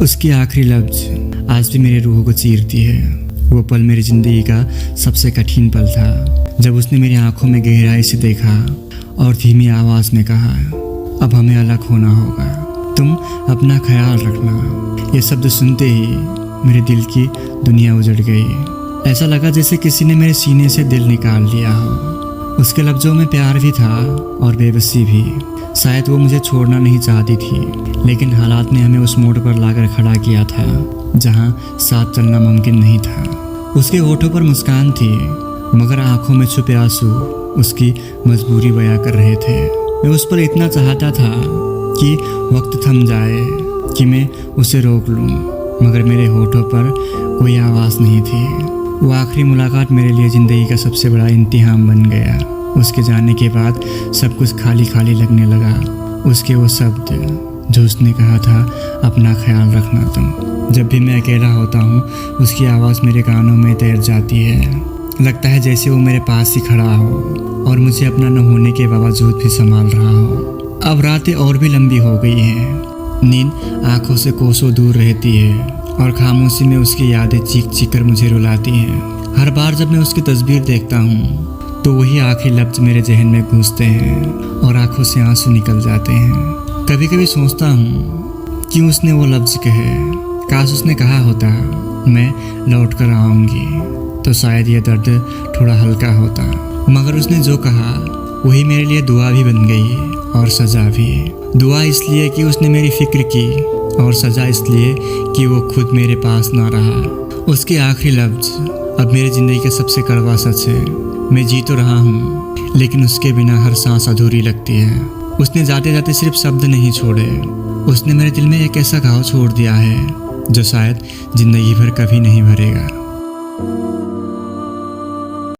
उसकी आखिरी लफ्ज आज भी मेरे रूह को चीरती है। वो पल मेरी ज़िंदगी का सबसे कठिन पल था, जब उसने मेरी आंखों में गहराई से देखा और धीमी आवाज़ में कहा, अब हमें अलग होना होगा, तुम अपना ख्याल रखना। ये शब्द सुनते ही मेरे दिल की दुनिया उजड़ गई। ऐसा लगा जैसे किसी ने मेरे सीने से दिल निकाल लिया हो। उसके लफ्ज़ों में प्यार भी था और बेबसी भी। शायद वो मुझे छोड़ना नहीं चाहती थी, लेकिन हालात ने हमें उस मोड़ पर लाकर खड़ा किया था जहाँ साथ चलना मुमकिन नहीं था। उसके होठों पर मुस्कान थी, मगर आंखों में छुपे आंसू उसकी मजबूरी बयां कर रहे थे। मैं उस पर इतना चाहता था कि वक्त थम जाए, कि मैं उसे रोक लूं, मगर मेरे होठों पर कोई आवाज़ नहीं थी। वो आखिरी मुलाकात मेरे लिए ज़िंदगी का सबसे बड़ा इम्तिहान बन गया। उसके जाने के बाद सब कुछ खाली खाली लगने लगा। उसके वो शब्द जो उसने कहा था, अपना ख्याल रखना तुम। जब भी मैं अकेला होता हूँ, उसकी आवाज़ मेरे कानों में तैर जाती है। लगता है जैसे वो मेरे पास ही खड़ा हो और मुझे अपना न होने के बावजूद भी संभाल रहा हो। अब रातें और भी लंबी हो गई हैं। नींद आंखों से कोसों दूर रहती है और खामोशी में उसकी यादें चीख चीख कर मुझे रुलाती हैं। हर बार जब मैं उसकी तस्वीर देखता हूँ तो वही आखिरी लफ्ज़ मेरे जहन में गूंजते हैं और आंखों से आंसू निकल जाते हैं। कभी कभी सोचता हूँ क्यों उसने वो लफ्ज़ कहे। काश उसने कहा होता, मैं लौट कर आऊँगी, तो शायद यह दर्द थोड़ा हल्का होता। मगर उसने जो कहा वही मेरे लिए दुआ भी बन गई और सज़ा भी। दुआ इसलिए कि उसने मेरी फ़िक्र की, और सज़ा इसलिए कि वो खुद मेरे पास ना रहा। उसके आखिरी लफ्ज़ अब मेरी ज़िंदगी का सबसे कड़वा सच है। मैं जी तो रहा हूँ, लेकिन उसके बिना हर सांस अधूरी लगती है। उसने जाते जाते सिर्फ शब्द नहीं छोड़े, उसने मेरे दिल में एक ऐसा घाव छोड़ दिया है जो शायद ज़िंदगी भर कभी नहीं भरेगा।